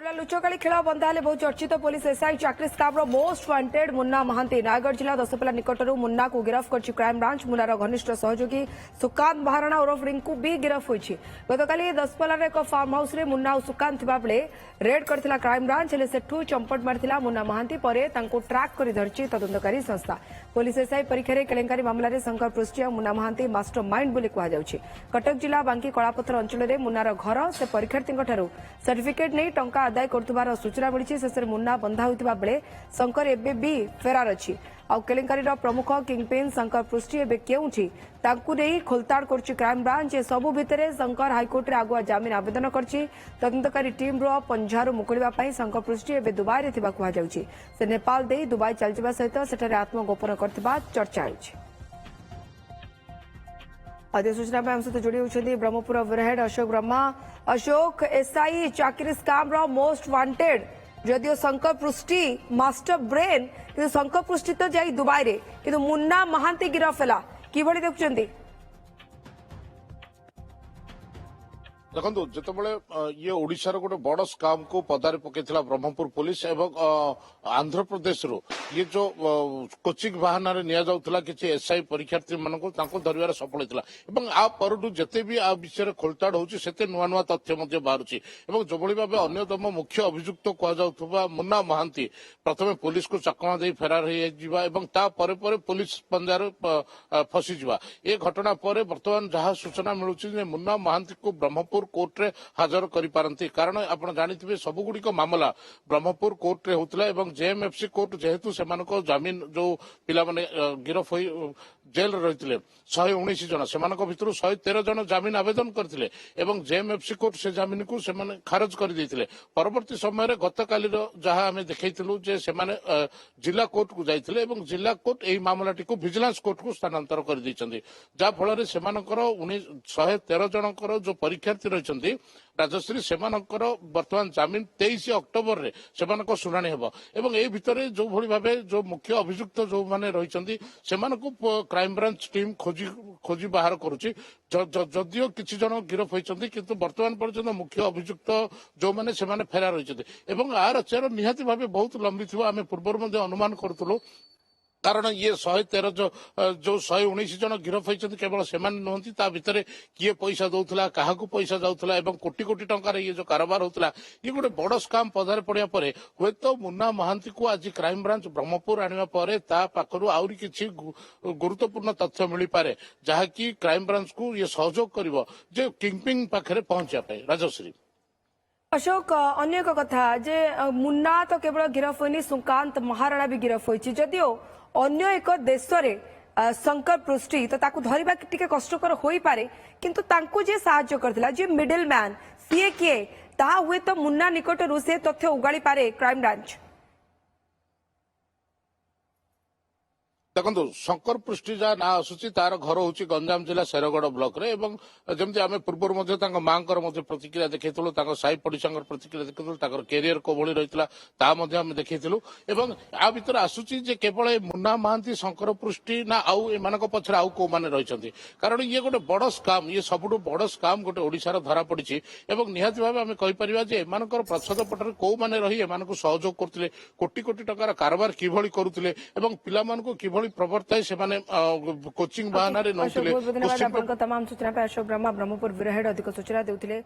सरिला लुचकाली खेल बंधा हेले बहु चर्चित पुलिस एसआई चाकरी scam most wanted Munna Mahanti Nayagarh जिला दसपल्ला निकटर मुन्ना को गिरफ्त कर क्राइम ब्रांच मुन्नार घनिष्ठ सहयोगी सुकांत महाराणा ओरफ रिंकू भी गिरफ्त होती गतकाली दसपल्लार एक फार्म हाउस रे मुन्ना और सुकांत थिबा बेले रेड करथिला क्राइम ब्रांच हेले सेठू चंपट मारथिला मुन्ना महांती परे तांको ट्रैक करी धरची तदंतकारी संस्था पुलिस एसआई परीक्षा रे केलेंकारी मामला रे शंकर पृष्ठिया मुन्ना महांती मास्टर माइंड बोली कहा जाउछि कटक जिला बांकी कलापथर अंचल रे मुन्नार घर से परीक्षार्थी ठारू सर्टिफिकेट नहीं टंका आदाय कर सूचना मिली शेष मुन्ना बंधा होता बेले शंकर एबे भी फेरार अच्छी केलेंकारी प्रमुख किंगपिन शंकर पृष्टि एबे केउछि तांकु नहीं खोलताड़ कर क्राइम ब्रांच ए सबु भितरे शंकर हाईकोर्ट रे आगुआ जमीन आवेदन करछि तदंतकारी टीम रो पंजारू मुकुलिबा पई शंकर पृष्टि एबे दुबई रे थिबा कुहा जाउछि से नेपाल दे दुबई चलजिबा सहित सेठारे आत्मगोपन करथिबा चर्चा होछि। अधिक सूचना हम सहित जोड़ी होती ब्रह्मपुर ओवरहेड अशोक ब्रह्मा अशोक एसआई चाकरी स्काम रो मोस्ट वांटेड जदियो शंकर पृष्टि मास्टर ब्रेन कि शंकर पृष्टि तो जाई दुबई रे कि मुन्ना महांती गिरफ है कि देखुं देखो जितेबाला ये ओडिशार गोटे बड़ स्काम को पदारे पकईला ब्रह्मपुर पुलिस एवं आंध्र प्रदेश ये जो कोचिंग बाहाना नियाला किसी एसआई परीक्षार्थी मानक धरवार सफल होता आ पर जिते भी आ विषय खोलताड़ होते नुआ नुआ तथ्य बाहर जो भाव अन्यतम मुख्य अभियुक्त कहुवा मुन्ना महांती प्रथम पुलिस को चकमा दे फेरार होपर पुलिस पंजार फसीजा ये घटना पर बर्तमान जहां सूचना मिलूँ मुन्ना महांती को ब्रह्मपुर कोर्ट रे हाजर करि पारंती कारण आपण जानिथिबे सबुगुडी को मामला ब्रह्मपुर कोर्ट रे होतला एवं जेएमएफसी कोर्ट जेहेतु सेमानको जमीन जो पिला माने गिरफ होई जेल रहितले 119 जन सेमानको भितरु 113 जन जमीन आवेदन करथिले एवं जेएमएफसी कोर्ट से जमीन को सेमाने खारज कर दैथिले परवर्ती समय रे गतकाली जहां हमें देखैथिलु जे सेमाने जिला कोर्ट को जाइथिले एवं जिला कोर्ट एही मामलाटी को विजिलेंस कोर्ट को स्थानांतर कर दैछन्ती जा फल रे सेमानकर 113 जनकर जो परीक्षार्थी रही राजश्री से बर्तमान जमीन 23 अक्टोबर रे सेमानक शुणाणी हेबो एवं ए भितरे जो भली भाबे जो मुख्य अभियुक्त जो माने रहिसंती सेमानक क्राइम ब्रांच टीम खोजी बाहर करूची जदियो किछि जन गिरफ होइसंती किंतु वर्तमान पर्यंत मुख्य अभियुक्त जो माने सेमाने फेरार होइसंती एवं आर चेर निहाती भाबे बहुत लंबी थिबो आमे पूर्वर मध्ये अनुमान करथुलो कारण ये 113 जो 119 जन गिरफ होती केवल से नुहति ता भितर किए पैसा दौला क्या पैसा जाऊला एवं कोटी कोटी टंकार ये जो कारोबार होता ये गोटे बड़ स्काम पदारे पड़ा पर हे तो मुन्ना महांती को आज क्राइम ब्रांच ब्रह्मपुर आने पर पाखर आहरी किसी गुरुत्वपूर्ण तथ्य मिल पारे जहाँकि क्राइम ब्रांच को ये सहयोग कर किंगपिंग पाखे पहुंचापी राजश्री अशोक अन्य एक कथा जे मुन्ना तो केवल गिरफ होनी सुकांत महाराणा भी गिरफ होइछि जदियो अन्य एक देश रे शंकर पृष्टि तो ताकू धरिबा टिके कष्टकर होई पारे किंतु तांकू जे साहाय्य करथिला जे मिडिल मैन सीए किए ता हुए तो मुन्ना निकटरू से तथ्य उगाड़ी पारे क्राइम ब्रांच देखो शंकर पृष्टि जहाँ ना आसूची तार घर हूँ गंजाम जिला शेरगढ़ ब्लॉक रे एवं जमती आम पूर्व माँ प्रतिक्रिया देखु साई पड़ोसा प्रतिक्रिया देखु कैरियर को भली रही आम देखु एवं आ भितर आसूची जे केवल मुन्ना महांती शंकर पृष्टि ना आउ एम पछरे आउ कौ मैंने रही कारण ये गोटे बड़ स्काम ये सबुठ बड़ स्काम गोटे ओडिशार धरा पड़ी एवं निहाती भाव आम कहीपर जे एम प्रच्छद पटरे कौ मैंने रही एम सहयोग करते कोटी कोटी टंकार कारोबार किभली करुले किभली प्रवर्ताय से माने कोचिंग बहाना रे नौथिले तमाम सूचना पे अशोक ब्रह्मा ब्रह्मपुर विरहेड अधिक सूचना देउथिले।